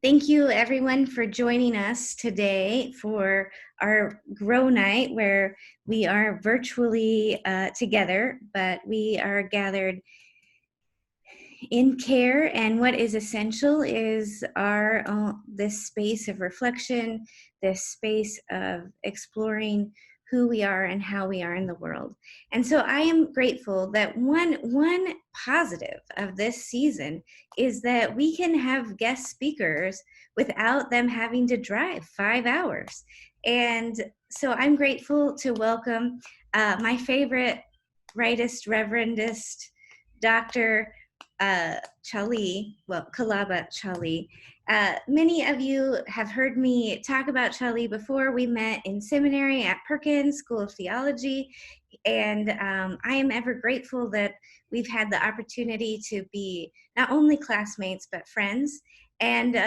Thank you everyone for joining us today for our Grow Night, where we are virtually together, but we are gathered in care. And what is essential is this space of reflection, this space of exploring who we are and how we are in the world. And so I am grateful that one positive of this season is that we can have guest speakers without them having to drive 5 hours. And so I'm grateful to welcome my favorite rightist, reverendist, Dr. Chali, well, Kalaba Chali. Many of you have heard me talk about Chali before. We met in seminary at Perkins School of Theology, and I am ever grateful that we've had the opportunity to be not only classmates but friends. And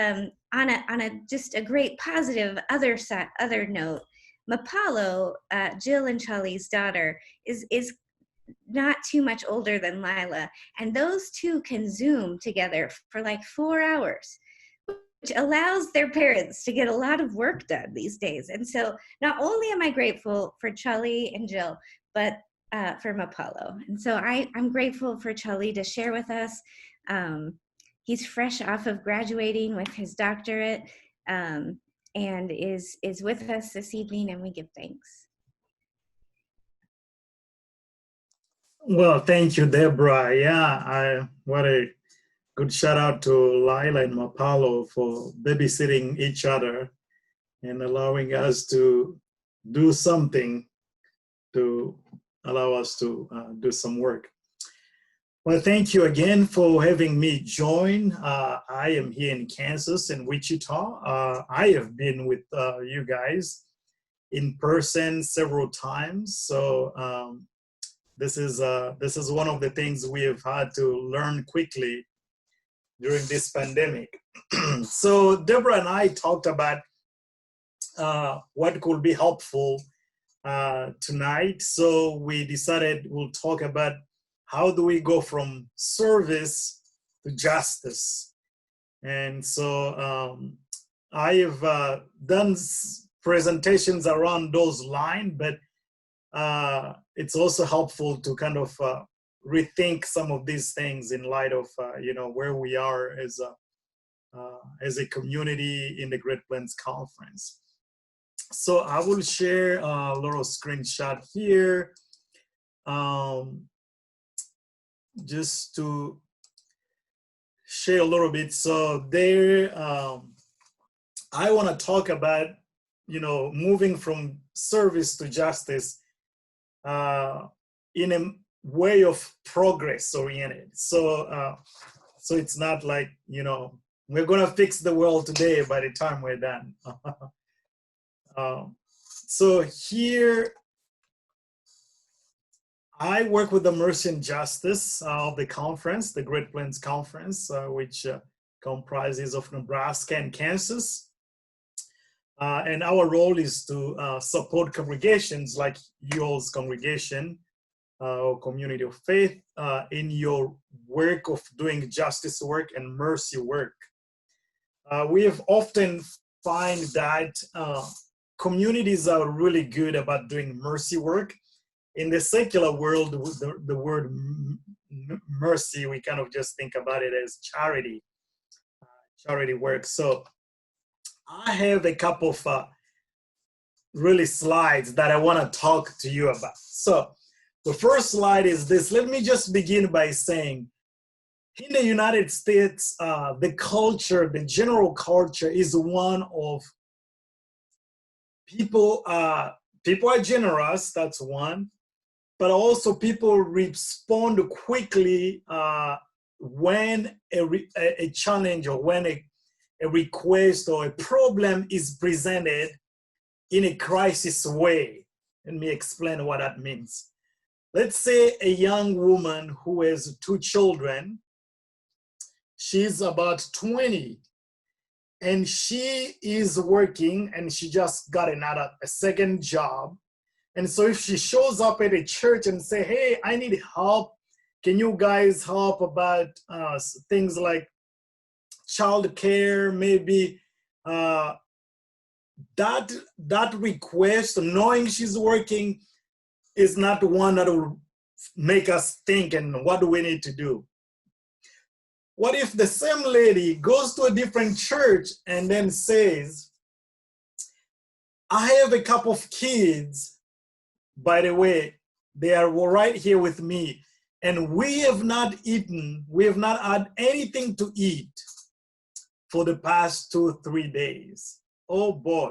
on a just a great positive other note, Mapalo, Jill and Chali's daughter, is not too much older than Lila, and those two can Zoom together for like 4 hours, which allows their parents to get a lot of work done these days. And so not only am I grateful for Chali and Jill, but for Mapalo. And so I'm grateful for Chali to share with us. He's fresh off of graduating with his doctorate, and is with us this evening, and we give thanks. Well, thank you, Deborah. Yeah, what a good shout out to Lila and Mapalo for babysitting each other and allowing us to do something to allow us to do some work. Well, thank you again for having me join. I am here in Kansas, in Wichita. I have been with you guys in person several times. So this is one of the things we have had to learn quickly during this pandemic. So Deborah and I talked about what could be helpful tonight. So we decided we'll talk about how do we go from service to justice. And so I have done presentations around those lines, but it's also helpful to kind of rethink some of these things in light of where we are as a community in the Great Plains Conference. So I will share a little screenshot here, just to share a little bit. So there, I want to talk about moving from service to justice in a way of progress oriented. So it's not like, we're going to fix the world today by the time we're done. So here, I work with the Mercy and Justice of the conference, the Great Plains Conference, which comprises of Nebraska and Kansas. And our role is to support congregations like y'all's congregation or community of faith in your work of doing justice work and mercy work. We have often find that communities are really good about doing mercy work. In the secular world, the word mercy, we kind of just think about it as charity work. So I have a couple of really slides that I want to talk to you about. So the first slide is this. Let me just begin by saying, in the United States, the general culture is one of people are generous, that's one, but also people respond quickly when a challenge or when a request or a problem is presented in a crisis way. Let me explain what that means. Let's say a young woman who has 2 children, she's about 20, and she is working and she just got a second job. And so if she shows up at a church and say, hey, I need help, can you guys help about things like child care, maybe that request, knowing she's working, is not one that will make us think, and what do we need to do? What if the same lady goes to a different church and then says, I have a couple of kids, by the way, they are right here with me, and we have not had anything to eat for the past 2-3 days. Oh boy,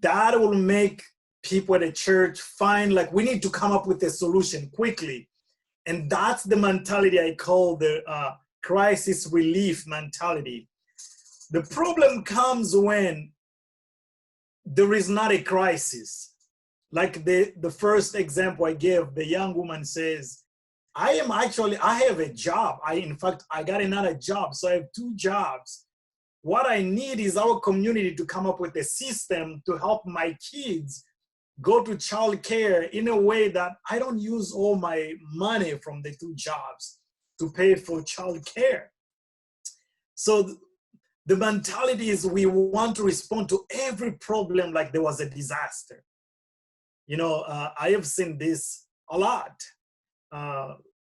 that will make people at the church find like we need to come up with a solution quickly. And that's the mentality I call the crisis relief mentality. The problem comes when there is not a crisis. Like the first example I gave, the young woman says, I have a job. In fact, I got another job. So I have 2 jobs. What I need is our community to come up with a system to help my kids go to child care in a way that I don't use all my money from the 2 jobs to pay for child care. So the mentality is we want to respond to every problem like there was a disaster. I have seen this a lot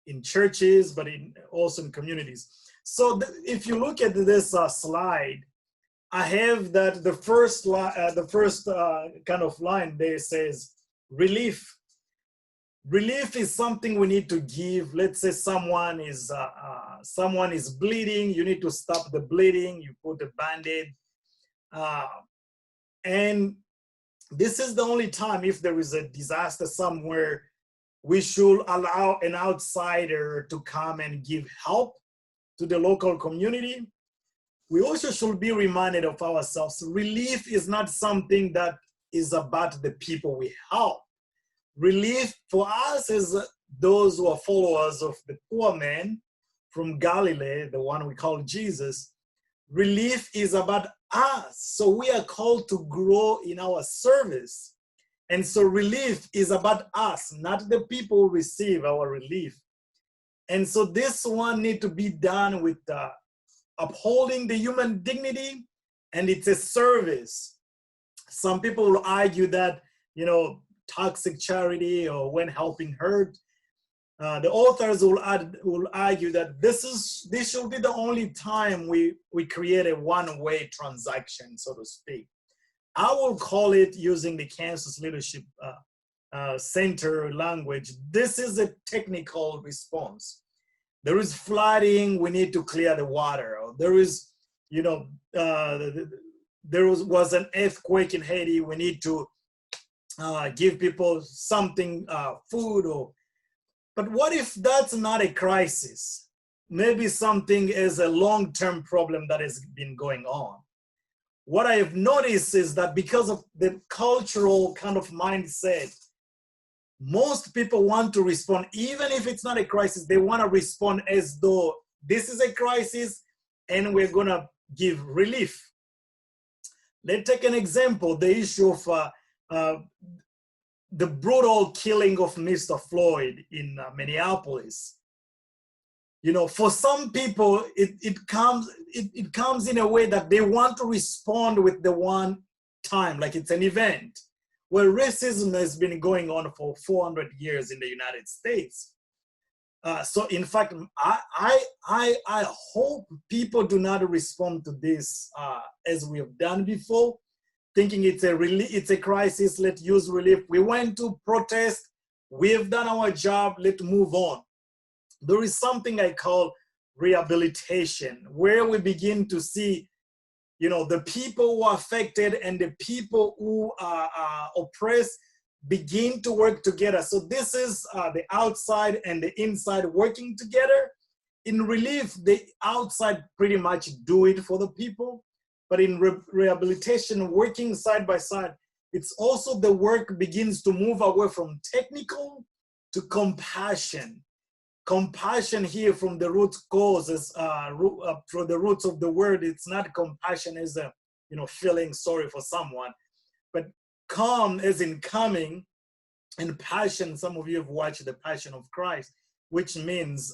in churches, but also in communities. So if you look at this slide, I have that the first kind of line there says relief. Relief is something we need to give. Let's say someone is bleeding. You need to stop the bleeding. You put a Band-Aid, and this is the only time, if there is a disaster somewhere, we should allow an outsider to come and give help to the local community. We also should be reminded of ourselves. Relief is not something that is about the people we help. Relief for us is those who are followers of the poor man from Galilee, the one we call Jesus. Relief is about us. So we are called to grow in our service. And so relief is about us, not the people who receive our relief. And so this one needs to be done with upholding the human dignity, and it's a service. Some people will argue that, toxic charity or when helping hurt. The authors will argue that this should be the only time we create a one-way transaction, so to speak. I will call it, using the Kansas Leadership Center language, this is a technical response. There is flooding, we need to clear the water. Or there is, there was an earthquake in Haiti, we need to give people something, food. But what if that's not a crisis? Maybe something is a long-term problem that has been going on. What I have noticed is that because of the cultural kind of mindset, most people want to respond, even if it's not a crisis, they want to respond as though this is a crisis and we're going to give relief. Let's take an example, the issue of the brutal killing of Mr. Floyd in Minneapolis. For some people, it comes in a way that they want to respond with the one time, like it's an event, where racism has been going on for 400 years in the United States. So in fact, I hope people do not respond to this as we have done before, thinking it's a crisis, let's use relief. We went to protest, we have done our job, let's move on. There is something I call rehabilitation, where we begin to see, the people who are affected and the people who are oppressed begin to work together. So this is the outside and the inside working together. In relief, the outside pretty much do it for the people, but in rehabilitation, working side by side, it's also the work begins to move away from technical to compassion. Compassion here from the root causes, from the roots of the word, it's not compassion as a, feeling sorry for someone, but calm as in coming, and passion, some of you have watched The Passion of Christ, which means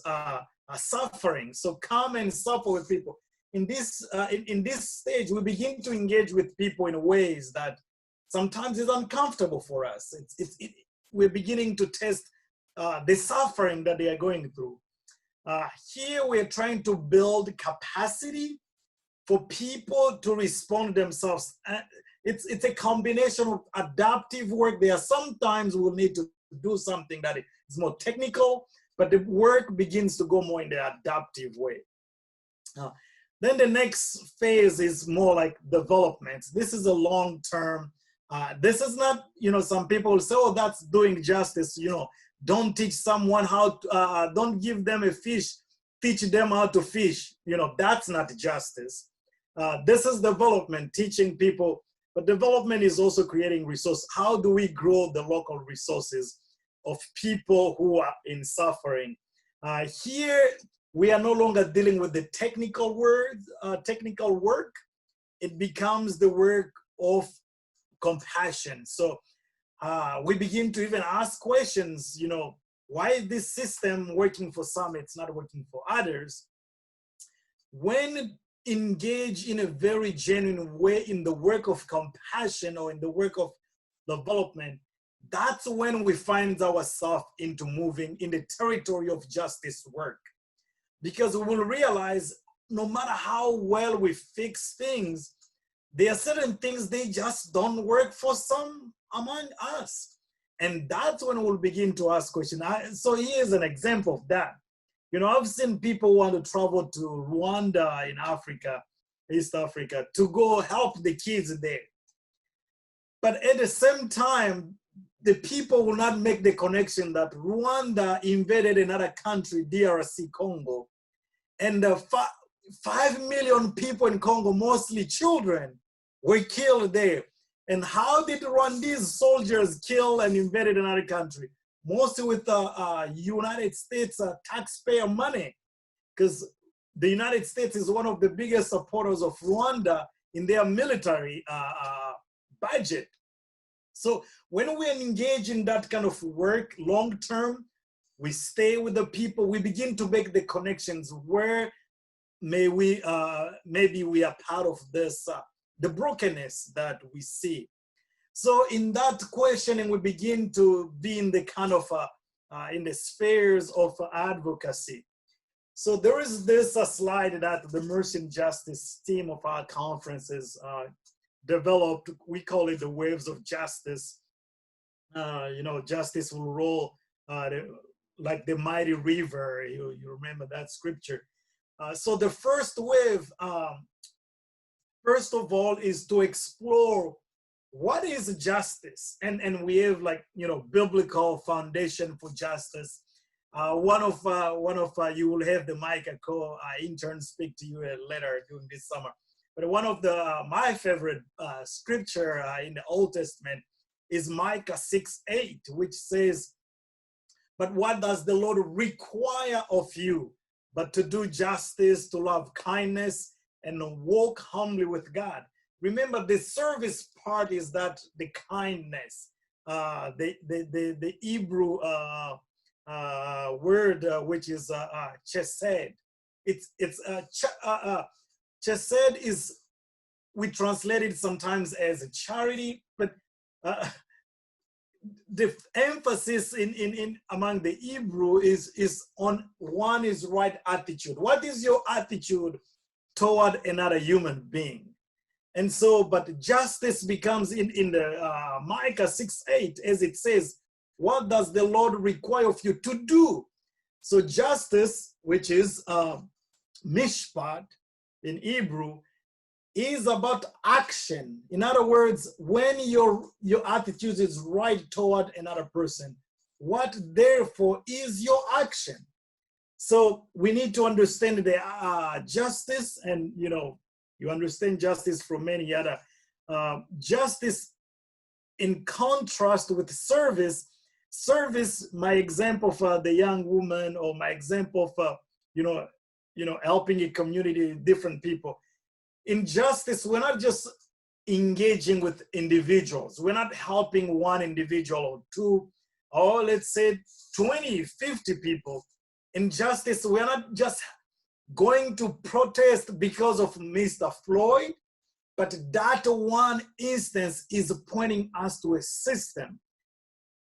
suffering. So come and suffer with people. in this stage, we begin to engage with people in ways that sometimes is uncomfortable for us. We're beginning to test the suffering that they are going through. Here, we're trying to build capacity for people to respond themselves. It's a combination of adaptive work. There are sometimes we'll need to do something that is more technical, but the work begins to go more in the adaptive way. Then the next phase is more like development. This is a long-term. This is not, some people will say, oh, that's doing justice. Don't teach someone how to, don't give them a fish, teach them how to fish. That's not justice. This is development, teaching people, but development is also creating resources. How do we grow the local resources of people who are in suffering? Here, we are no longer dealing with the technical work. It becomes the work of compassion. So we begin to even ask questions, why is this system working for some, it's not working for others? When engaged in a very genuine way in the work of compassion or in the work of development, that's when we find ourselves into moving in the territory of justice work. Because we will realize no matter how well we fix things, there are certain things they just don't work for some among us. And that's when we'll begin to ask questions. So here's an example of that. I've seen people want to travel to Rwanda in Africa, East Africa, to go help the kids there. But at the same time, the people will not make the connection that Rwanda invaded another country, DRC Congo, and 5 million people in Congo, mostly children, were killed there. And how did Rwandese soldiers kill and invaded another country? Mostly with United States taxpayer money, because the United States is one of the biggest supporters of Rwanda in their military budget. So when we engage in that kind of work long term, we stay with the people, we begin to make the connections where maybe we are part of this, the brokenness that we see. So in that questioning, we begin to be in the kind of, in the spheres of advocacy. So there is this slide that the Mercy and Justice team of our conferences developed. We call it the waves of justice. Justice will roll like the mighty river. You remember that scripture. So the first wave, first of all, is to explore what is justice, and we have biblical foundation for justice. One of you will have the mic intern speak to you later during this summer. But one of my favorite scripture in the Old Testament is Micah 6:8, which says, "But what does the Lord require of you, but to do justice, to love kindness, and walk humbly with God." Remember, the service part is that the kindness, the Hebrew word which is chesed. Chesed is, we translate it sometimes as charity, but the emphasis in among the Hebrew is on one is right attitude. What is your attitude toward another human being? And so, but justice becomes in the Micah 6:8, as it says, what does the Lord require of you to do? So justice, which is mishpat in Hebrew, is about action. In other words, when your attitude is right toward another person, what therefore is your action? So we need to understand the justice, and you understand justice from many other. Justice in contrast with service. Service, my example for the young woman, or my example for, helping a community, different people. In justice, we're not just engaging with individuals. We're not helping one individual or two, or let's say 20, 50 people. In justice, we're not just going to protest because of Mr. Floyd, but that one instance is pointing us to a system.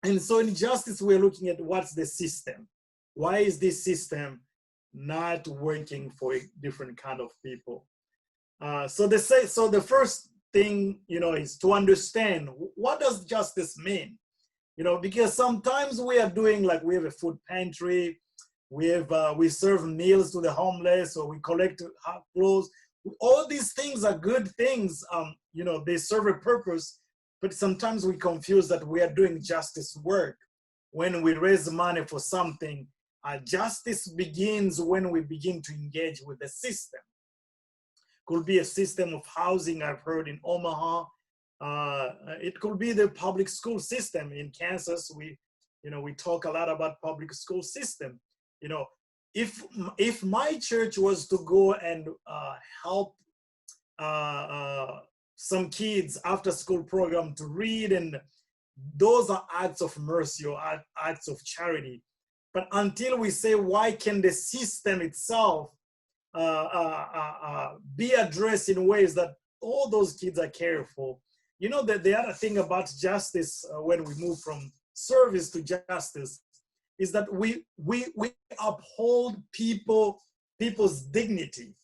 And so in justice, we're looking at what's the system. Why is this system not working for a different kind of people? So the first thing, is to understand, what does justice mean? Because sometimes we are doing, like, we have a food pantry, we serve meals to the homeless, or we collect clothes. All these things are good things. They serve a purpose, but sometimes we confuse that we are doing justice work. When we raise money for something, justice begins when we begin to engage with the system. Could be a system of housing, I've heard in Omaha. It could be the public school system in Kansas. We talk a lot about public school system. If my church was to go and help some kids after school program to read, and those are acts of mercy or acts of charity. But until we say, why can the system itself be addressed in ways that all those kids are cared for? The other thing about justice, when we move from service to justice, is that we uphold people's dignity.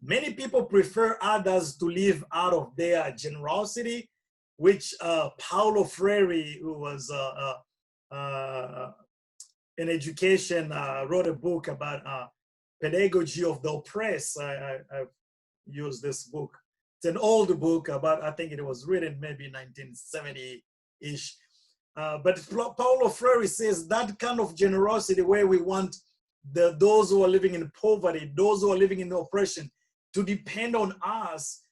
Many people prefer others to live out of their generosity, which Paulo Freire, who was in education, wrote a book about pedagogy of the oppressed. I've used this book. It's an old book about, I think it was written maybe 1970-ish. But Paulo Freire says that kind of generosity, where we want those who are living in poverty, those who are living in oppression, to depend on us,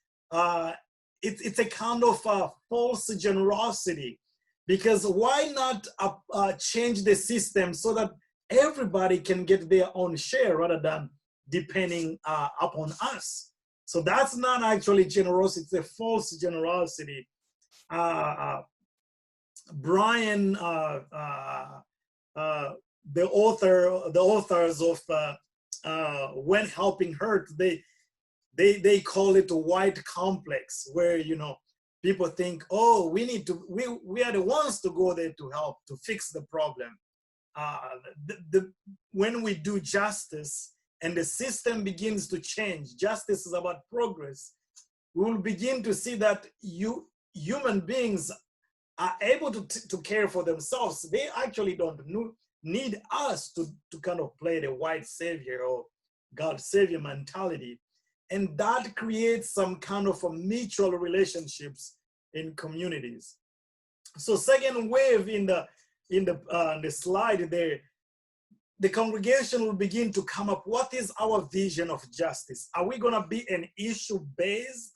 it's a kind of false generosity. Because why not change the system so that everybody can get their own share rather than depending upon us? So that's not actually generosity, it's a false generosity. Brian, the authors of When Helping Hurt, they call it a white complex, where people think, oh, we are the ones to go there to help to fix the problem. When we do justice and the system begins to change, justice is about progress. We will begin to see that human beings are able to care for themselves. They actually don't need us to kind of play the white savior or God savior mentality. And that creates some kind of a mutual relationships in communities. So second wave in the slide there, the congregation will begin to come up. What is our vision of justice? Are we gonna be an issue-based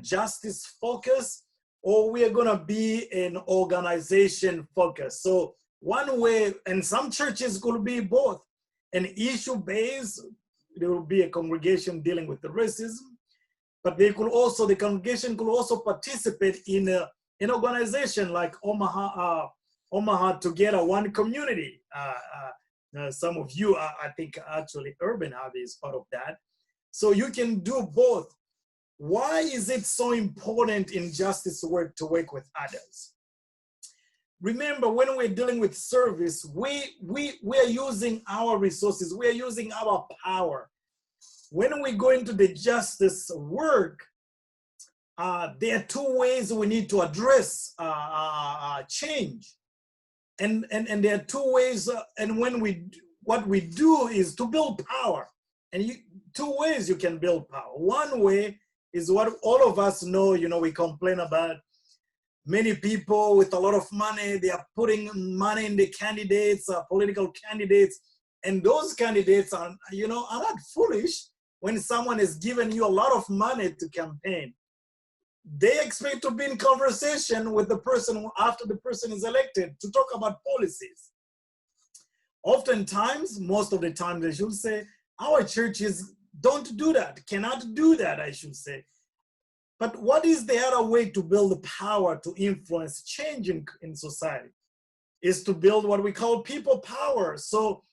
justice focus, or we are gonna be an organization focus? So one way, and some churches could be both, an issue-based. There will be a congregation dealing with the racism, but the congregation could also participate in an organization like Omaha Together, One Community. Some of you, I think actually Urban Hobby is part of that. So you can do both. Why is it so important in justice work to work with others? Remember, when we're dealing with service, we are using our resources, we are using our power. When we go into the justice work, there are two ways we need to address change. And there are two ways, and what we do is to build power. And two ways you can build power. One way is what all of us know, we complain about. Many people with a lot of money, they are putting money in the candidates, political candidates, and those candidates are not foolish. When someone is giving you a lot of money to campaign, they expect to be in conversation with the person after the person is elected to talk about policies. Oftentimes, most of the time, they should say, our churches don't do that, cannot do that, I should say. But what is the other way to build power to influence change in society? Is to build what we call people power. So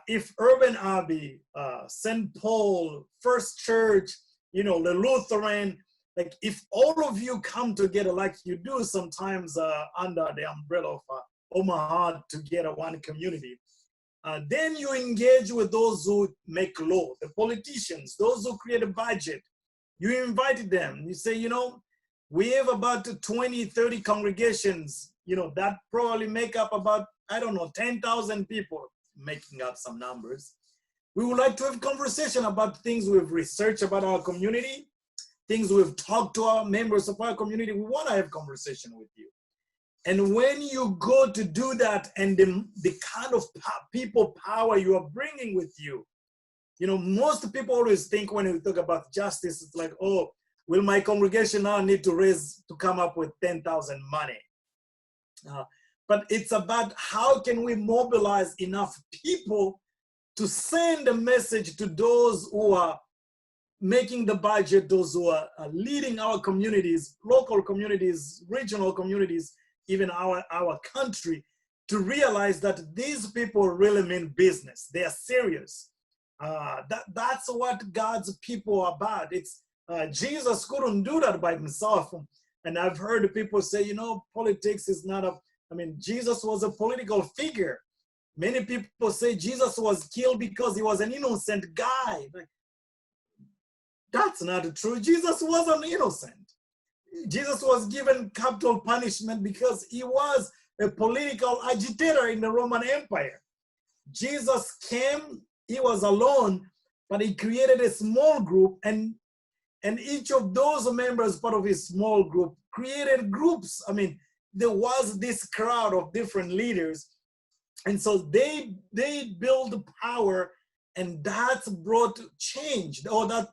if Urban Abbey, St. Paul, First Church, the Lutheran, like if all of you come together like you do sometimes under the umbrella of Omaha together, one community, then you engage with those who make law, the politicians, those who create a budget. You invited them. You say, we have about 20, 30 congregations, that probably make up about, 10,000 people, making up some numbers. We would like to have conversation about things we've researched about our community, things we've talked to our members of our community. We want to have conversation with you. And when you go to do that and the kind of people power you are bringing with you, most people always think when we talk about justice, it's like, oh, will my congregation now need to come up with 10,000 money? But it's about how can we mobilize enough people to send a message to those who are making the budget, those who are leading our communities, local communities, regional communities, even our country, to realize that these people really mean business. They are serious. That's what God's people are about. It's Jesus couldn't do that by himself. And I've heard people say, politics is not Jesus was a political figure. Many people say Jesus was killed because he was an innocent guy. That's not true. Jesus wasn't innocent. Jesus was given capital punishment because he was a political agitator in the Roman Empire. Jesus came, he was alone, but he created a small group, and each of those members, part of his small group, created groups. There was this crowd of different leaders, and so they built power, and that brought change, or that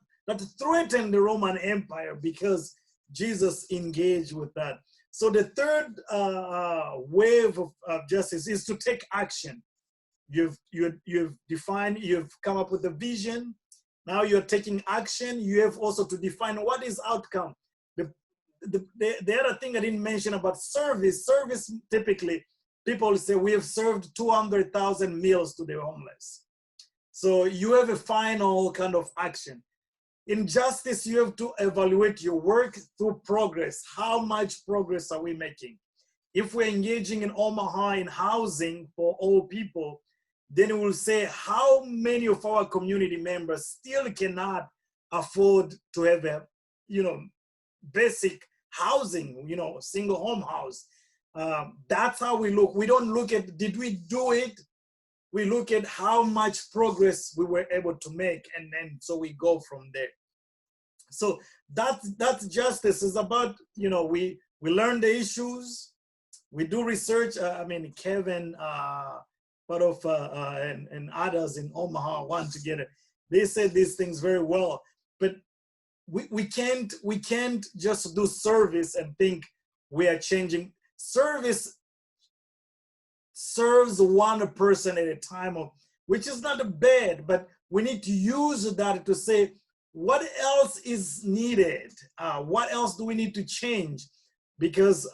threatened the Roman Empire because Jesus engaged with that. So the third wave of justice is to take action. You've defined, you've come up with a vision. Now you're taking action. You have also to define what is outcome. The other thing I didn't mention about service. Service, typically, people say we have served 200,000 meals to the homeless. So you have a final kind of action. In justice, you have to evaluate your work through progress. How much progress are we making? If we're engaging in Omaha in housing for all people, then we will say how many of our community members still cannot afford to have a, basic housing, single home house. That's how we look. We don't look at, did we do it? We look at how much progress we were able to make, and then so we go from there. So that's justice is about, we learn the issues, we do research. Kevin, part of, and others in Omaha want to get it. They said these things very well, but we can't just do service and think we are changing. Service serves one person at a time, which is not bad, but we need to use that to say, what else is needed? What else do we need to change? Because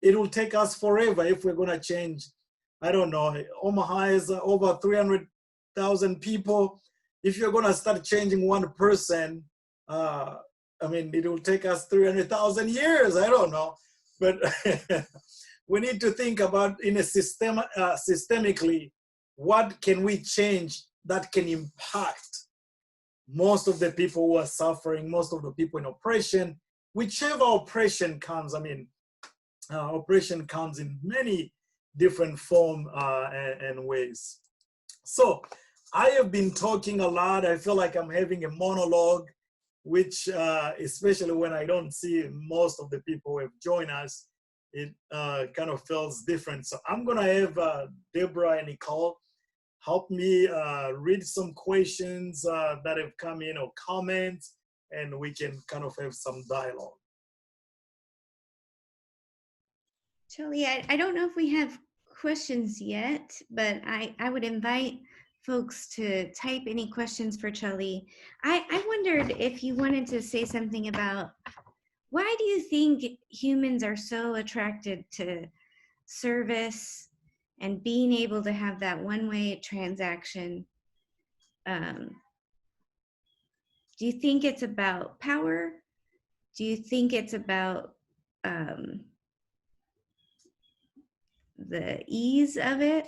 it will take us forever if we're going to change. I don't know. Omaha is over 300,000 people. If you're going to start changing one person, it will take us 300,000 years. I don't know. But we need to think about in a systemically, what can we change that can impact most of the people who are suffering, most of the people in oppression, whichever oppression comes. Oppression comes in many different forms and ways. So I have been talking a lot. I feel like I'm having a monologue, which especially when I don't see most of the people who have joined us, it kind of feels different. So I'm gonna have Debra and Nicole help me read some questions that have come in or comments, and we can kind of have some dialogue. Chali, I don't know if we have questions yet, but I would invite folks to type any questions for Chali. I wondered if you wanted to say something about why do you think humans are so attracted to service and being able to have that one-way transaction. Do you think it's about power? Do you think it's about the ease of it?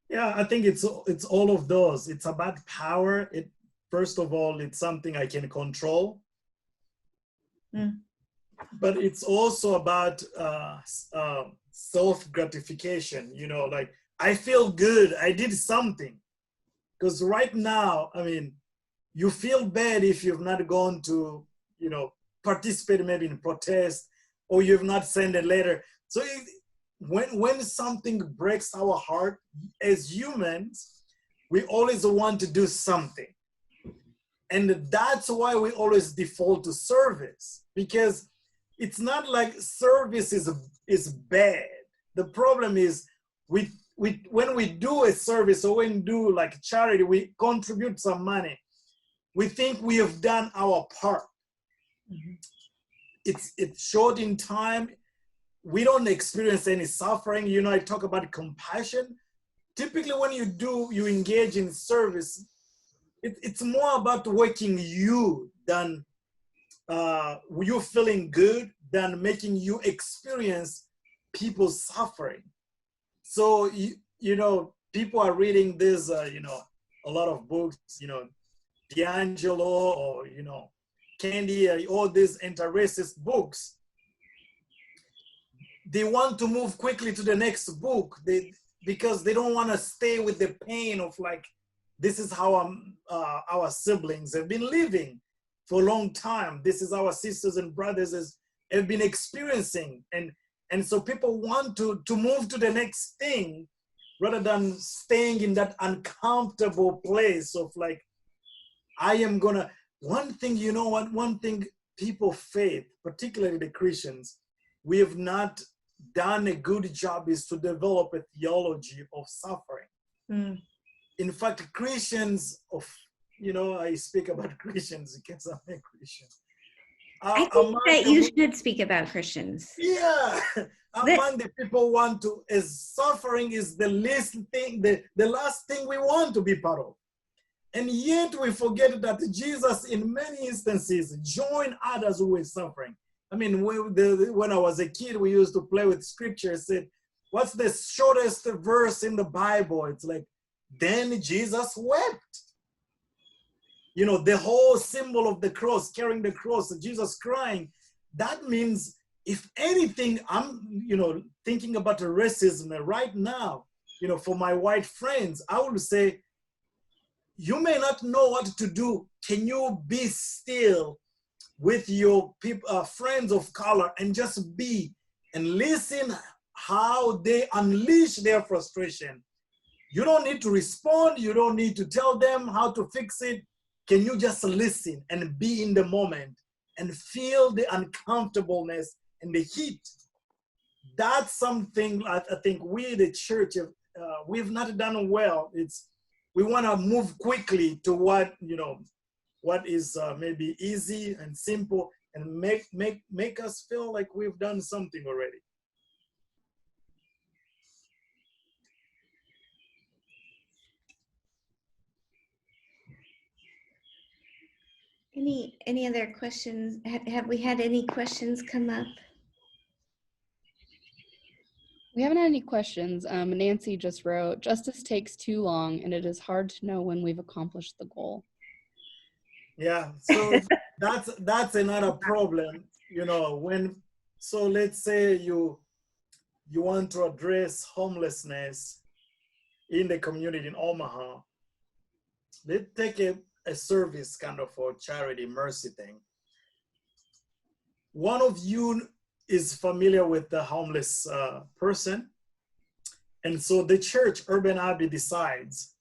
Yeah, I think it's all of those. It's about power. First of all, it's something I can control. But it's also about self-gratification. You know, like, I feel good, I did something. Because right now, I mean, you feel bad if you've not gone to, you know, participate maybe in protest, or you've not sent a letter. So when something breaks our heart, as humans, we always want to do something. And that's why we always default to service, because it's not like service is bad. The problem is when we do a service, or when we do like charity, we contribute some money. We think we have done our part. It's short in time. We don't experience any suffering. You know, I talk about compassion. Typically, when you engage in service, it's more about working you than you feeling good, than making you experience people's suffering. So, you know, people are reading this, you know, a lot of books, you know, D'Angelo, or, you know, Candy, all these anti-racist books. They want to move quickly to the next book because they don't want to stay with the pain of, like, this is how our siblings have been living for a long time. This is our sisters and brothers have been experiencing. And so people want to move to the next thing rather than staying in that uncomfortable place of, like, I am gonna, one thing, you know what, one thing people faith, particularly the Christians, we have not done a good job is to develop a theology of suffering. In fact, Christians you know, I speak about Christians because I'm a Christian. I think that you should speak about Christians. Yeah, among the people want to, as suffering is the least thing, the last thing we want to be part of. And yet we forget that Jesus, in many instances, joined others who were suffering. I mean, when I was a kid, we used to play with scripture. Said, what's the shortest verse in the Bible? It's like, then Jesus wept. You know, the whole symbol of the cross, carrying the cross, Jesus crying. That means, if anything, I'm, you know, thinking about the racism right now, you know, for my white friends, I would say, you may not know what to do. Can you be still with your people, friends of color, and just be and listen how they unleash their frustration? You don't need to respond. You don't need to tell them how to fix it. Can you just listen and be in the moment and feel the uncomfortableness and the heat? That's something I think we, the church, we've not done well. We want to move quickly to what, you know, what is maybe easy and simple, and make us feel like we've done something already. Any other questions? Have we had any questions come up? We haven't had any questions. Nancy just wrote, justice takes too long and it is hard to know when we've accomplished the goal. Yeah, so that's another problem, you know, so let's say you want to address homelessness in the community in Omaha. They take a service kind of for charity mercy thing. One of you is familiar with the homeless person. And so the church, Urban Abbey, decides,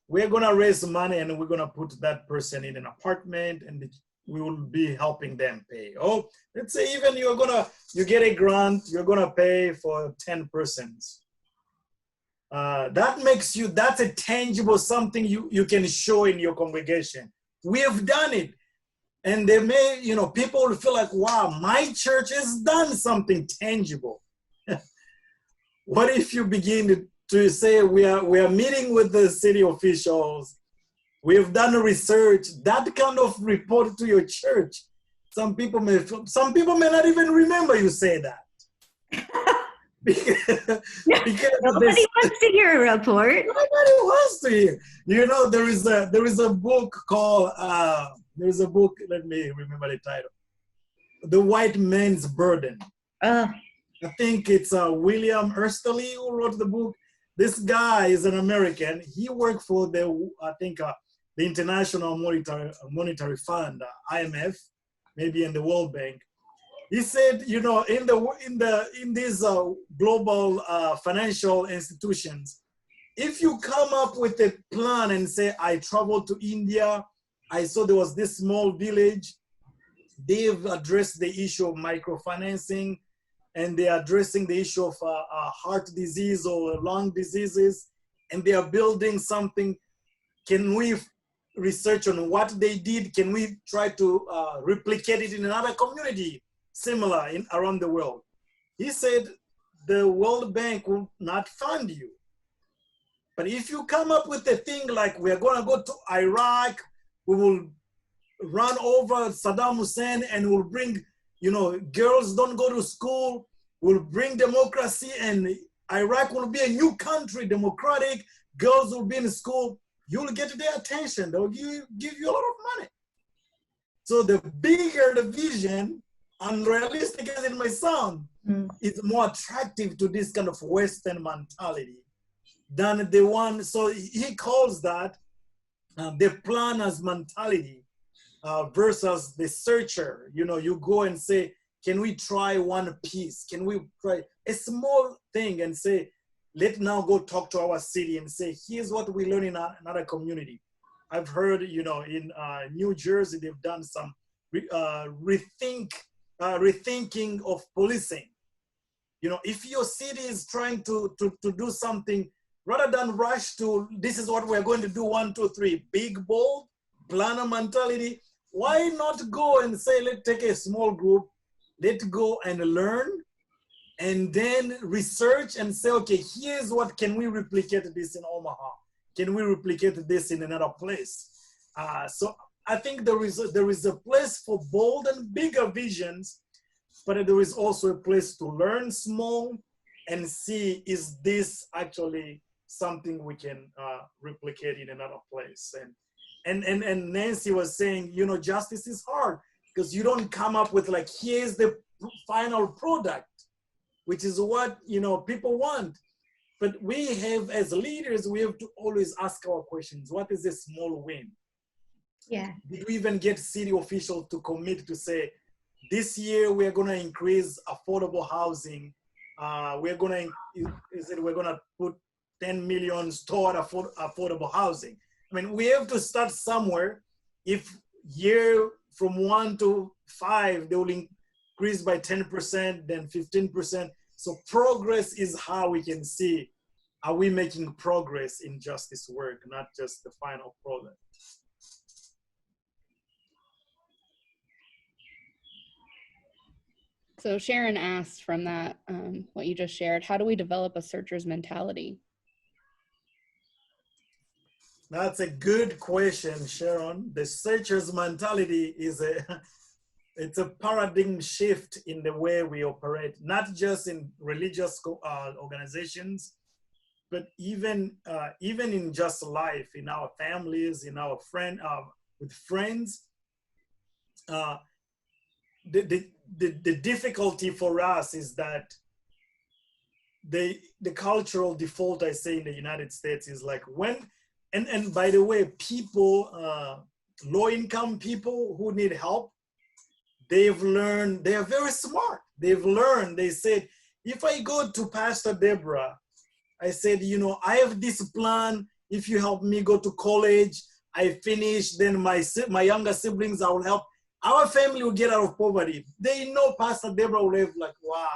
we're gonna raise money and we're gonna put that person in an apartment and we will be helping them pay. Oh, let's say even you get a grant, you're gonna pay for 10 persons. That's a tangible something you can show in your congregation. We have done it. And they may, you know, people will feel like, wow, my church has done something tangible. What if you begin to say we are meeting with the city officials. We've done research. That kind of report to your church. Some people may not even remember you say that. because Nobody wants to hear a report. Nobody wants to hear. You know, there is a book called let me remember the title. The White Man's Burden. I think it's William Erstley who wrote the book. This guy is an American. He worked for the International Monetary Fund, IMF, maybe in the World Bank. He said, you know, in these global financial institutions, if you come up with a plan and say, I traveled to India, I saw there was this small village, they've addressed the issue of microfinancing, and they're addressing the issue of heart disease or lung diseases, and they are building something. Can we research on what they did? Can we try to replicate it in another community similar around the world? He said, the World Bank will not fund you. But if you come up with a thing like we're going to go to Iraq, we will run over Saddam Hussein and we'll bring, you know, girls don't go to school, we'll bring democracy and Iraq will be a new country, democratic, girls will be in school, you'll get their attention, they'll give you a lot of money. So the bigger the vision, unrealistic as it may sound, it's more attractive to this kind of Western mentality than the one, so he calls that the planner's mentality versus the searcher. You know, you go and say, can we try one piece? Can we try a small thing and say, let's now go talk to our city and say, here's what we learn in another community. I've heard, you know, in New Jersey, they've done some rethinking of policing. You know, if your city is trying to do something, rather than rush to, this is what we're going to do, 1, 2, 3, big, bold, planner mentality, why not go and say, let's take a small group, let's go and learn, and then research and say, okay, here's what, can we replicate this in Omaha? Can we replicate this in another place? So I think there is a place for bold and bigger visions, but there is also a place to learn small and see, is this actually something we can replicate in another place? And Nancy was saying, you know, justice is hard because you don't come up with like, here's the final product, which is what, you know, people want. But we have, as leaders, we have to always ask our questions. What is a small win? Yeah. Did we even get city officials to commit to say, this year we're going to increase affordable housing. We're going to put 10 million toward affordable housing. I mean, we have to start somewhere. If year from 1 to 5, they will increase by 10%, then 15%. So progress is how we can see, are we making progress in justice work, not just the final product. So Sharon asked from that, what you just shared, how do we develop a searcher's mentality? That's a good question, Sharon. The searcher's mentality is it's a paradigm shift in the way we operate, not just in religious organizations, but even in just life, in our families, in our with friends. The difficulty for us is that the cultural default, I say, in the United States is like and by the way, people, low-income people who need help, they've learned, they are very smart. They've learned, they said, if I go to Pastor Debra, I said, you know, I have this plan. If you help me go to college, I finish, then my younger siblings, I will help. Our family will get out of poverty. They know Pastor Debra will have like, wow,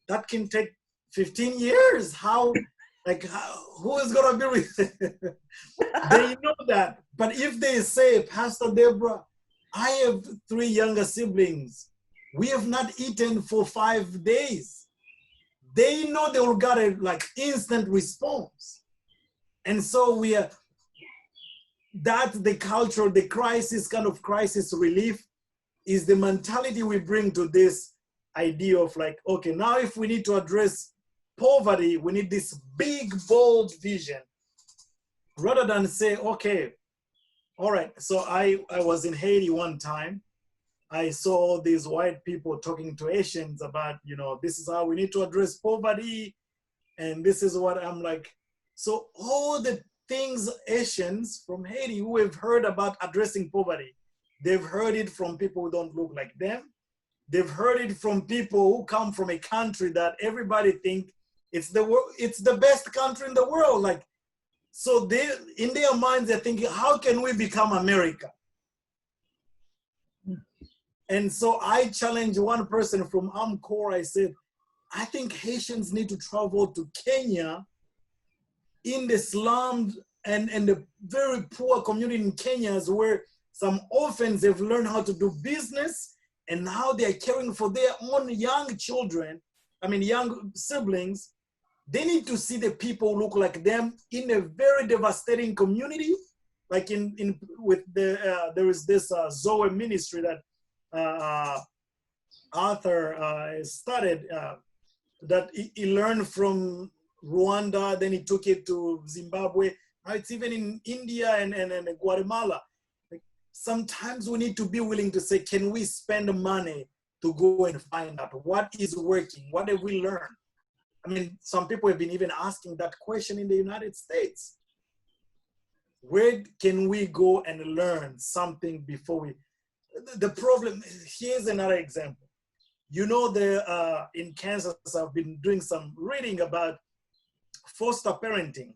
that can take 15 years. Who is going to be with it? They know that. But if they say, Pastor Debra, I have 3 younger siblings. We have not eaten for 5 days. they know they will get a like instant response. And so we are, that's the culture, the crisis, kind of crisis relief is the mentality we bring to this idea of like, okay, now if we need to address poverty, we need this big, bold vision rather than say, okay, all right. So I was in Haiti one time. I saw these white people talking to Asians about, you know, this is how we need to address poverty. And this is what I'm like. So all the things Asians from Haiti who have heard about addressing poverty, they've heard it from people who don't look like them. They've heard it from people who come from a country that everybody think it's the best country in the world. Like, so they, in their minds, they're thinking, how can we become America? And so I challenged one person from Amcor. I said, I think Haitians need to travel to Kenya in the slums and the very poor community in Kenya where some orphans have learned how to do business and now they are caring for their own young children, I mean, young siblings. They need to see the people who look like them in a very devastating community. Like there is this Zoe ministry that Arthur started that he learned from Rwanda, then he took it to Zimbabwe. Now it's even in India and Guatemala. Like, sometimes we need to be willing to say, can we spend money to go and find out what is working? What have we learned? I mean, some people have been even asking that question in the United States. Where can we go and learn something before we, the problem, here's another example. You know, in Kansas, I've been doing some reading about foster parenting.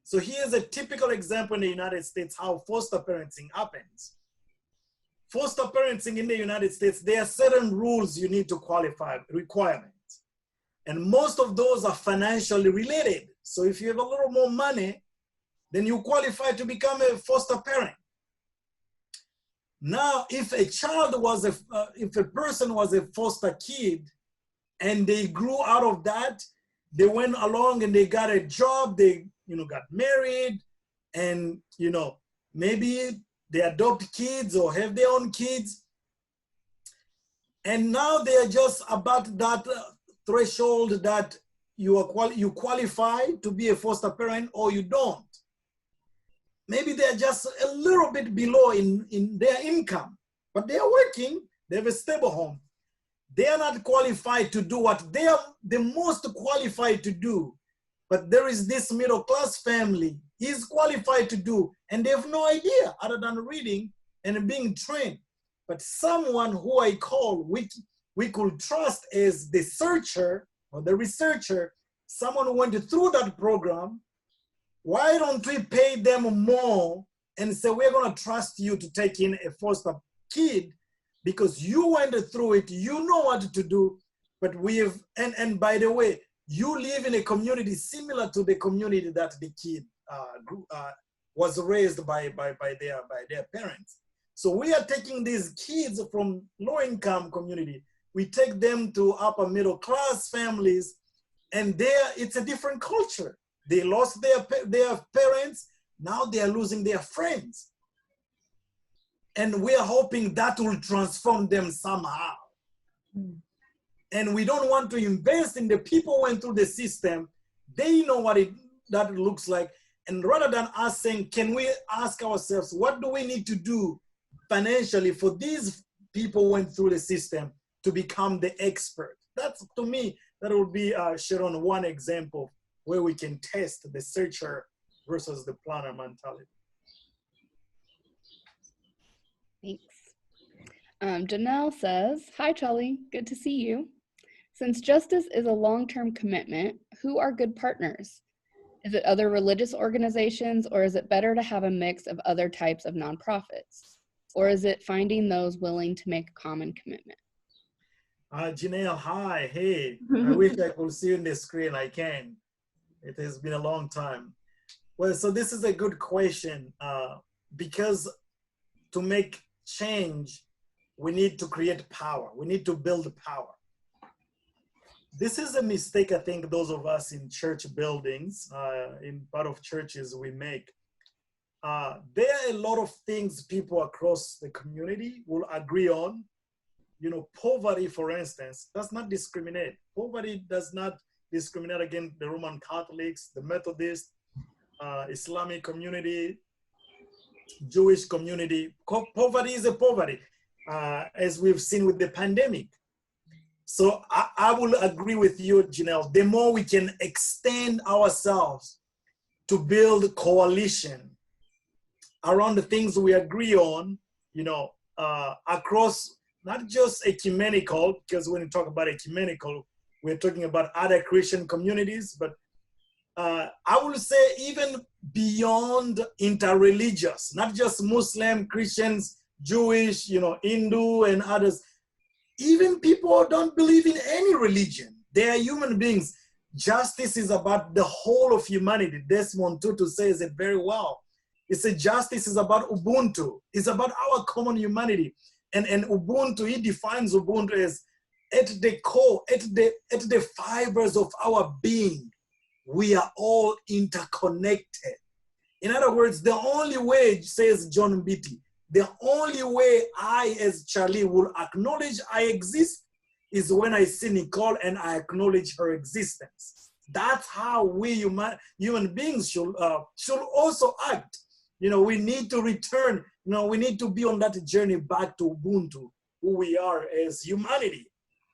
So here's a typical example in the United States how foster parenting happens. Foster parenting in the United States, there are certain rules you need to qualify, requirements. And most of those are financially related. So if you have a little more money, then you qualify to become a foster parent. Now, if a person was a foster kid and they grew out of that, they went along and they got a job, they, got married and, maybe they adopt kids or have their own kids. And now they are just about that threshold that you qualify to be a foster parent or you don't. Maybe they're just a little bit below in their income, but they are working, they have a stable home. They are not qualified to do what they are the most qualified to do. But there is this middle class family is qualified to do, and they have no idea other than reading and being trained. But someone who I call, we could trust as the searcher or the researcher, someone who went through that program, why don't we pay them more and say, we're going to trust you to take in a foster kid because you went through it, you know what to do, but we have, and by the way, you live in a community similar to the community that the kid was raised by their parents. So we are taking these kids from low-income community, we take them to upper middle class families, and it's a different culture. They lost their parents, now they are losing their friends. And we are hoping that will transform them somehow. And we don't want to invest in the people who went through the system. They know what that looks like. And rather than us saying, can we ask ourselves, what do we need to do financially for these people who went through the system to become the expert? That's, to me, that would be, Sharon, one example where we can test the searcher versus the planner mentality. Thanks. Janelle says, hi, Chali, good to see you. Since justice is a long-term commitment, who are good partners? Is it other religious organizations, or is it better to have a mix of other types of nonprofits? Or is it finding those willing to make a common commitment? Janelle, hi, hey. I wish I could see you on the screen. I can. It has been a long time. Well, so this is a good question because to make change, we need to create power. We need to build power. this is a mistake I think those of us in church buildings, in part of churches we make. There are a lot of things people across the community will agree on. You know, poverty, for instance, does not discriminate. Poverty does not discriminate against the Roman Catholics, the Methodist, Islamic community, Jewish community. Poverty is a poverty, as we've seen with the pandemic. So I will agree with you, Janelle. The more we can extend ourselves to build coalition around the things we agree on, you know, across not just ecumenical, because when we talk about ecumenical, we're talking about other Christian communities, but I will say even beyond interreligious, not just Muslim, Christians, Jewish, you know, Hindu and others. Even people who don't believe in any religion, they are human beings. Justice is about the whole of humanity. Desmond Tutu says it very well. It's a justice is about Ubuntu. It's about our common humanity. And Ubuntu, he defines Ubuntu as at the core, at the fibers of our being, we are all interconnected. In other words, the only way, says John Mbiti, the only way I, as Charlie, will acknowledge I exist is when I see Nicole and I acknowledge her existence. That's how we human beings should also act. You know, we need to return, you know, we need to be on that journey back to Ubuntu, who we are as humanity.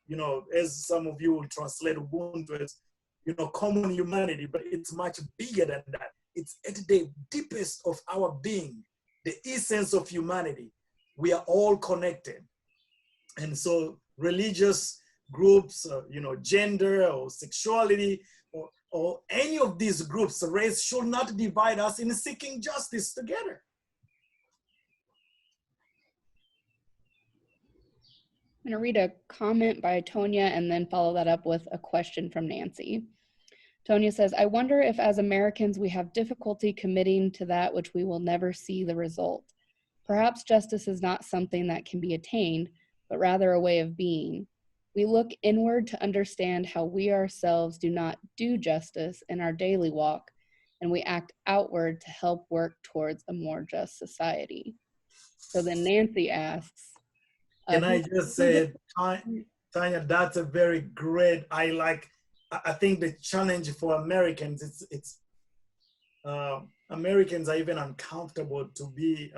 You know, as some of you will translate Ubuntu as, you know, common humanity, but it's much bigger than that. It's at the deepest of our being, the essence of humanity. We are all connected. And so religious groups, you know, gender or sexuality, or any of these groups, race should not divide us in seeking justice together. I'm going to read a comment by Tonya and then follow that up with a question from Nancy. Tonya says, I wonder if as Americans we have difficulty committing to that which we will never see the result. Perhaps justice is not something that can be attained, but rather a way of being. We look inward to understand how we ourselves do not do justice in our daily walk, and we act outward to help work towards a more just society. So then Nancy asks, Can I just say, Tanya, that's a very great, I think the challenge for Americans, Americans are even uncomfortable to be,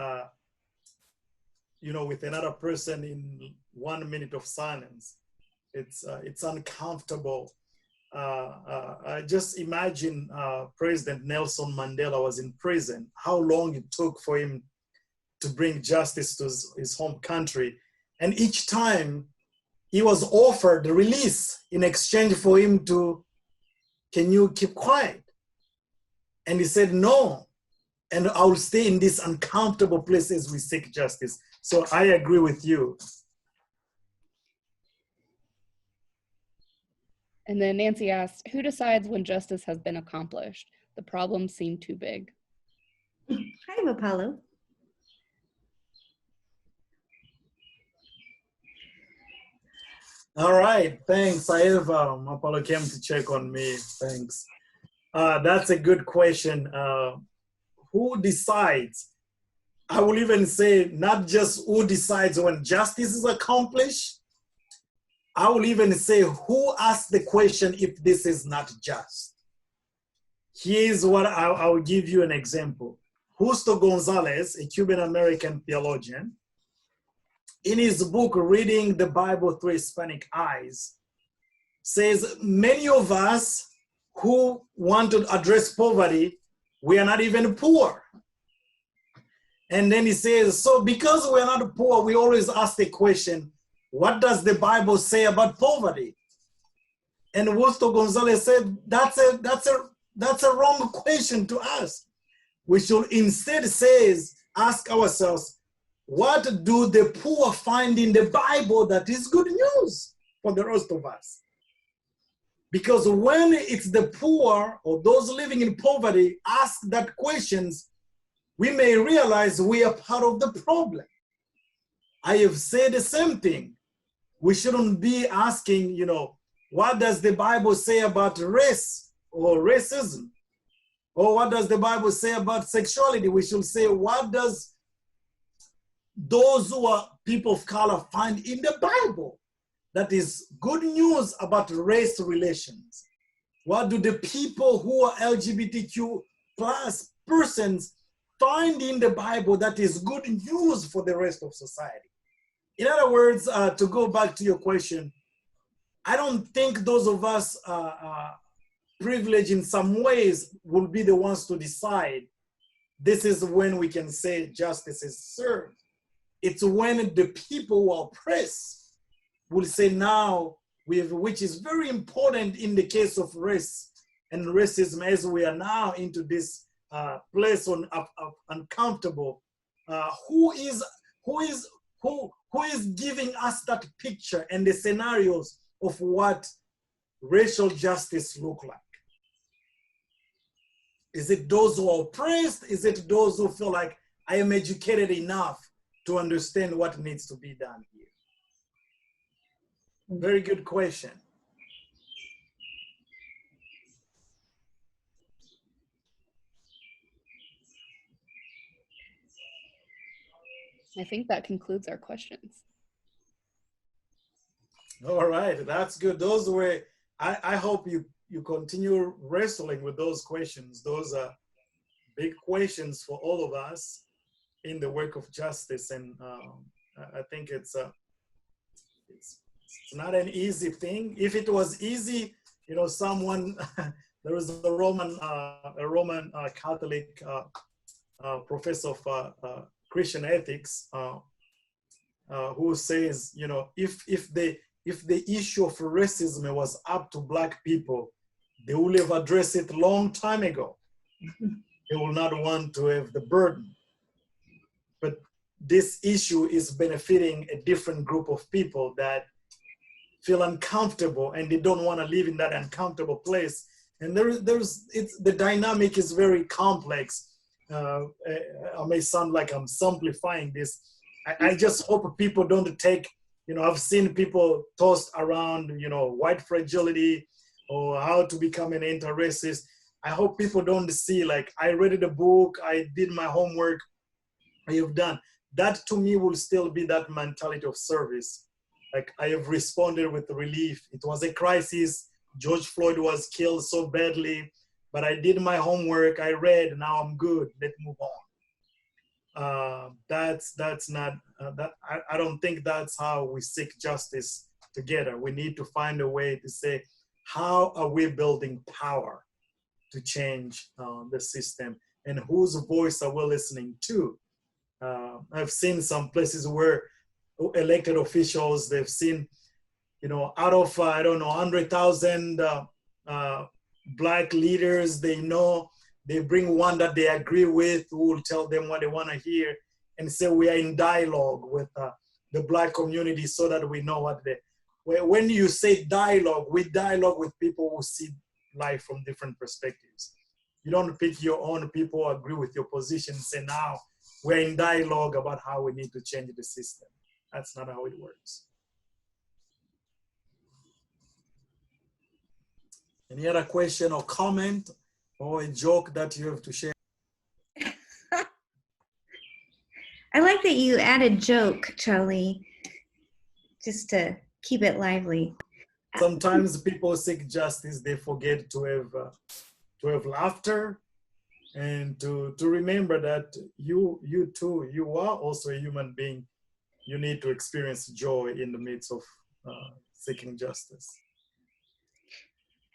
you know, with another person in 1 minute of silence. It's uncomfortable. I just imagine President Nelson Mandela was in prison, how long it took for him to bring justice to his home country. And each time he was offered release in exchange for him to, can you keep quiet? And he said, no, and I'll stay in this uncomfortable place as we seek justice. So I agree with you. And then Nancy asks, who decides when justice has been accomplished? The problems seem too big. Hi, Apollo. All right, thanks. I have Apollo came to check on me. Thanks. That's a good question. Who decides? I will even say not just who decides when justice is accomplished. I will even say who asks the question if this is not just. Here's what I will give you an example. Justo Gonzalez, a Cuban-American theologian, in his book, Reading the Bible Through Hispanic Eyes, says many of us who want to address poverty, we are not even poor. And then he says, so because we're not poor, we always ask the question, what does the Bible say about poverty? And Justo Gonzalez said, that's a wrong question to ask. We should instead ask ourselves, what do the poor find in the Bible that is good news for the rest of us? Because when it's the poor or those living in poverty ask that questions, we may realize we are part of the problem. I have said the same thing. We shouldn't be asking, you know, what does the Bible say about race or racism? Or what does the Bible say about sexuality? We should say, what does those who are people of color find in the Bible that is good news about race relations? What do the people who are LGBTQ plus persons find in the Bible that is good news for the rest of society? In other words, to go back to your question, I don't think those of us privileged in some ways will be the ones to decide this is when we can say justice is served. It's when the people who are oppressed will say now, which is very important in the case of race and racism, as we are now into this place of uncomfortable. Who is giving us that picture and the scenarios of what racial justice look like? Is it those who are oppressed? Is it those who feel like I am educated enough to understand what needs to be done here? Very good question. I think that concludes our questions. All right, that's good. Those were, I hope you continue wrestling with those questions. Those are big questions for all of us in the work of justice. And I think it's not an easy thing. If it was easy, you know, someone, there was a Roman Catholic professor of Christian ethics who says, you know, if the issue of racism was up to Black people, they would have addressed it long time ago. They will not want to have the burden. But this issue is benefiting a different group of people that feel uncomfortable and they don't want to live in that uncomfortable place. And the dynamic is very complex. I may sound like I'm simplifying this. I just hope people don't take, you know, I've seen people tossed around, you know, white fragility or how to become an anti-racist. I hope people don't see like, I read the book, I did my homework, I have done. That to me will still be that mentality of service. Like I have responded with relief. It was a crisis. George Floyd was killed so badly, but I did my homework, I read, now I'm good, let's move on. That's not, I don't think that's how we seek justice together. We need to find a way to say, how are we building power to change the system, and whose voice are we listening to? I've seen some places where elected officials, they've seen, you know, out of, I don't know, 100,000 Black leaders, they know, they bring one that they agree with, who will tell them what they want to hear, and say we are in dialogue with the Black community so that we know what they, when you say dialogue, we dialogue with people who see life from different perspectives. You don't pick your own people, agree with your position, and say now we're in dialogue about how we need to change the system. That's not how it works. Any other question or comment or a joke that you have to share? I like that you added joke, Charlie, just to keep it lively. Sometimes people seek justice, they forget to have laughter and to remember that you too, you are also a human being. You need to experience joy in the midst of seeking justice.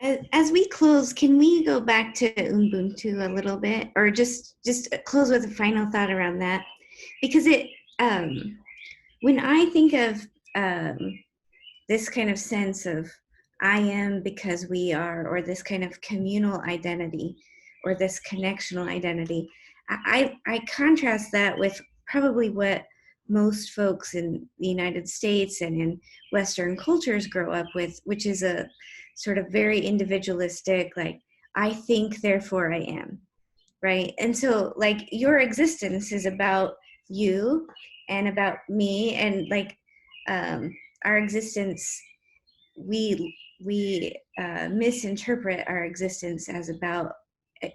As we close, can we go back to Ubuntu a little bit, or just close with a final thought around that? Because it, when I think of this kind of sense of I am because we are, or this kind of communal identity, or this connectional identity, I contrast that with probably what most folks in the United States and in Western cultures grow up with, which is a sort of very individualistic, like, I think, therefore I am, right? And so, like, your existence is about you and about me, and like our existence, we we misinterpret our existence as about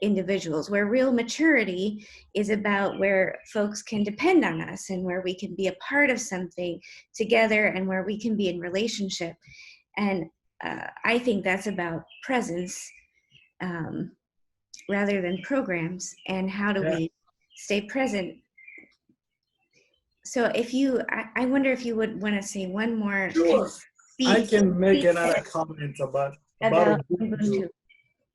individuals, where real maturity is about where folks can depend on us and where we can be a part of something together and where we can be in relationship. And I think that's about presence rather than programs, and how do we stay present. So if you, I wonder if you would want to say one more. Sure. I can make another comment about Ubuntu. Ubuntu.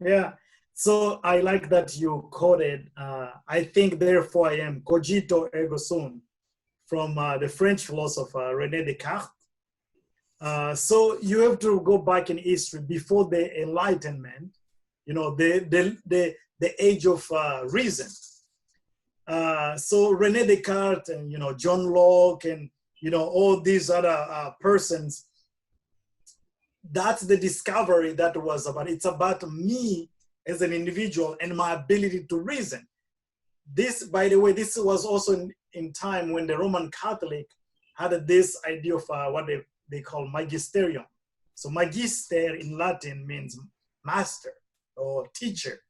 Yeah. So I like that you quoted, I think, therefore I am, cogito ergo sum, from the French philosopher René Descartes. So you have to go back in history before the Enlightenment, you know, the age of reason. So René Descartes and, you know, John Locke and, you know, all these other persons, that's the discovery that was about. It's about me as an individual and my ability to reason. This, by the way, this was also in time when the Roman Catholic had this idea of what they call magisterium. So magister in Latin means master or teacher.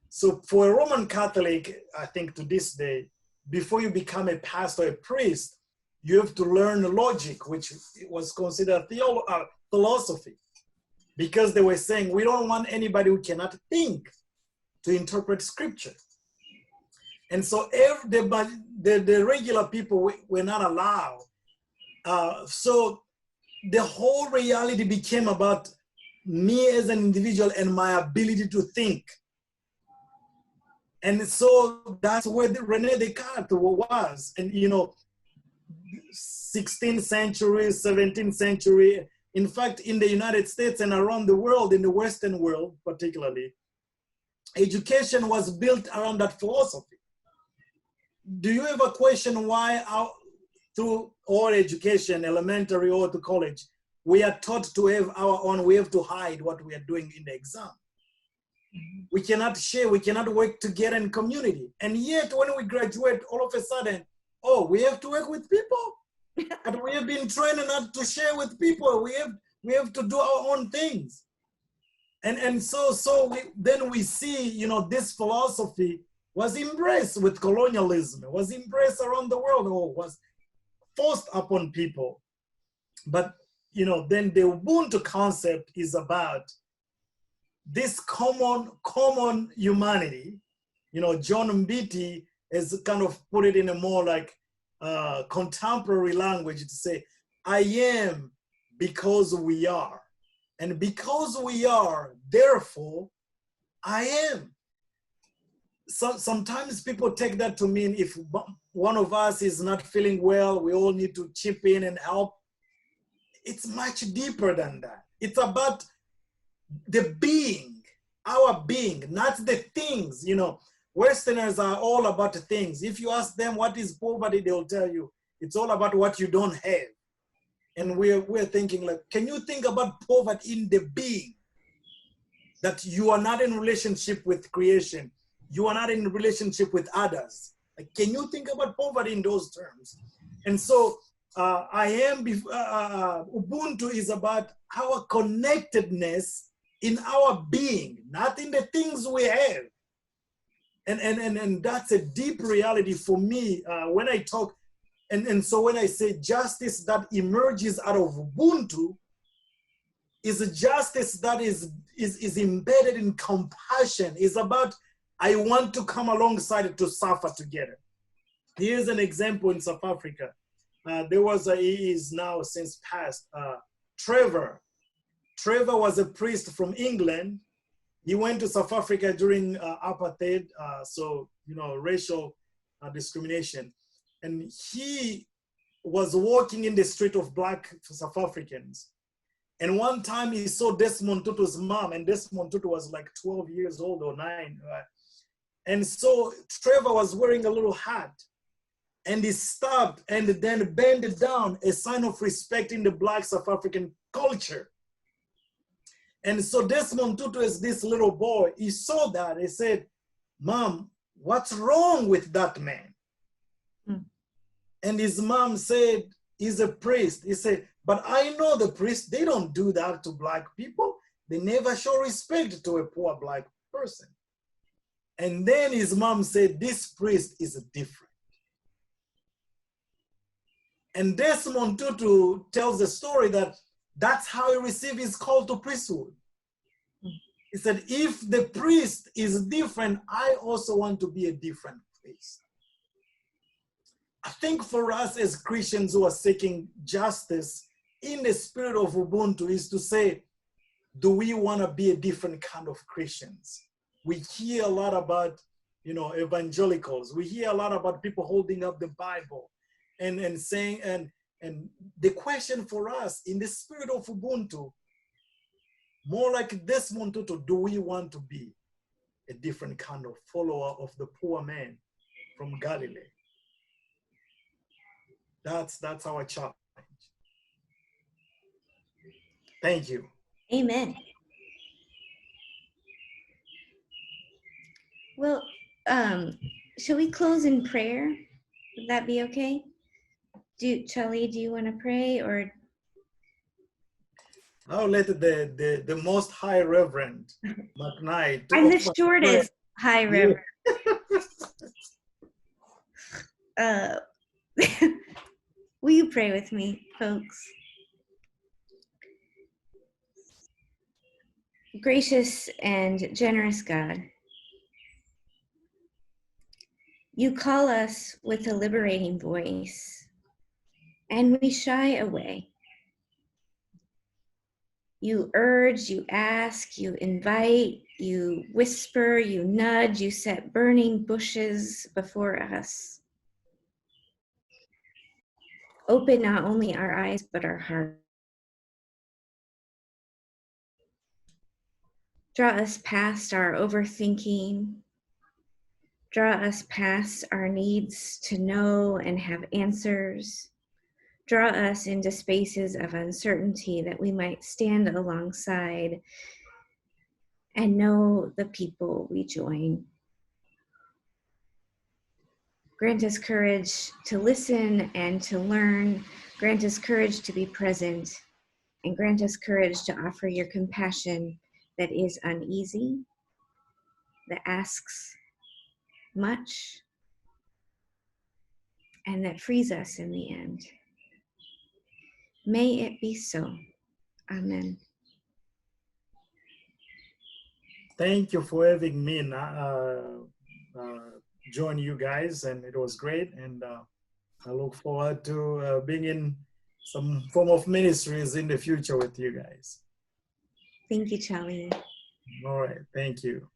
So for a Roman Catholic, I think to this day, before you become a pastor, a priest, you have to learn logic, which was considered philosophy, because they were saying, we don't want anybody who cannot think to interpret scripture. And so the regular people were not allowed. So the whole reality became about me as an individual and my ability to think. And so that's where René Descartes was. And, you know, 16th century, 17th century, in fact, in the United States and around the world, in the Western world particularly, education was built around that philosophy. Do you ever question why through all education, elementary or to college, we are taught to have our own, we have to hide what we are doing in the exam? We cannot share, we cannot work together in community. And yet when we graduate, all of a sudden, oh, we have to work with people. And we have been trained not to share with people. We have to do our own things. And so then we see, you know, this philosophy was embraced with colonialism. It was embraced around the world, or was forced upon people. But, you know, then the Ubuntu concept is about this common humanity. You know, John Mbiti has kind of put it in a more like contemporary language to say, I am because we are. And because we are, therefore, I am. So sometimes people take that to mean if one of us is not feeling well, we all need to chip in and help. It's much deeper than that. It's about the being, our being, not the things. You know, Westerners are all about the things. If you ask them what is poverty, they'll tell you it's all about what you don't have. And we're thinking like, can you think about poverty in the being? That you are not in relationship with creation. You are not in relationship with others. Like, can you think about poverty in those terms? And so Ubuntu is about our connectedness in our being, not in the things we have. And that's a deep reality for me when I talk. And so when I say justice that emerges out of Ubuntu is a justice that is embedded in compassion. It's about, I want to come alongside to suffer together. Here's an example in South Africa. There was he is now since passed, Trevor. Trevor was a priest from England. He went to South Africa during apartheid, so, you know, racial discrimination. And he was walking in the street of Black South Africans. And one time he saw Desmond Tutu's mom, and Desmond Tutu was like 12 years old or 9. And so Trevor was wearing a little hat, and he stopped and then bent down, a sign of respect in the Black South African culture. And so Desmond Tutu, as this little boy, he saw that. He said, Mom, what's wrong with that man? And his mom said, he's a priest. He said, But I know the priests, they don't do that to Black people. They never show respect to a poor Black person. And then his mom said, this priest is different. And Desmond Tutu tells the story that that's how he received his call to priesthood. He said, if the priest is different, I also want to be a different priest. I think for us as Christians who are seeking justice in the spirit of Ubuntu is to say, do we want to be a different kind of Christians? We hear a lot about, evangelicals. We hear a lot about people holding up the Bible and saying, and the question for us in the spirit of Ubuntu, more like Desmond Tutu, do we want to be a different kind of follower of the poor man from Galilee? That's our challenge. Thank you. Amen. Well, shall we close in prayer? Would that be okay? Chali, do you want to pray, or? I'll let the most high Reverend McKnight. I'm the shortest high Reverend. Will you pray with me, folks? Gracious and generous God, you call us with a liberating voice, and we shy away. You urge, you ask, you invite, you whisper, you nudge, you set burning bushes before us. Open not only our eyes, but our hearts. Draw us past our overthinking. Draw us past our needs to know and have answers. Draw us into spaces of uncertainty that we might stand alongside and know the people we join. Grant us courage to listen and to learn. Grant us courage to be present. And grant us courage to offer your compassion that is uneasy, that asks much, and that frees us in the end. May it be so. Amen. Thank you for having me join you guys, and it was great. And I look forward to being in some form of ministries in the future with you guys. Thank you, Chali. All right, thank you.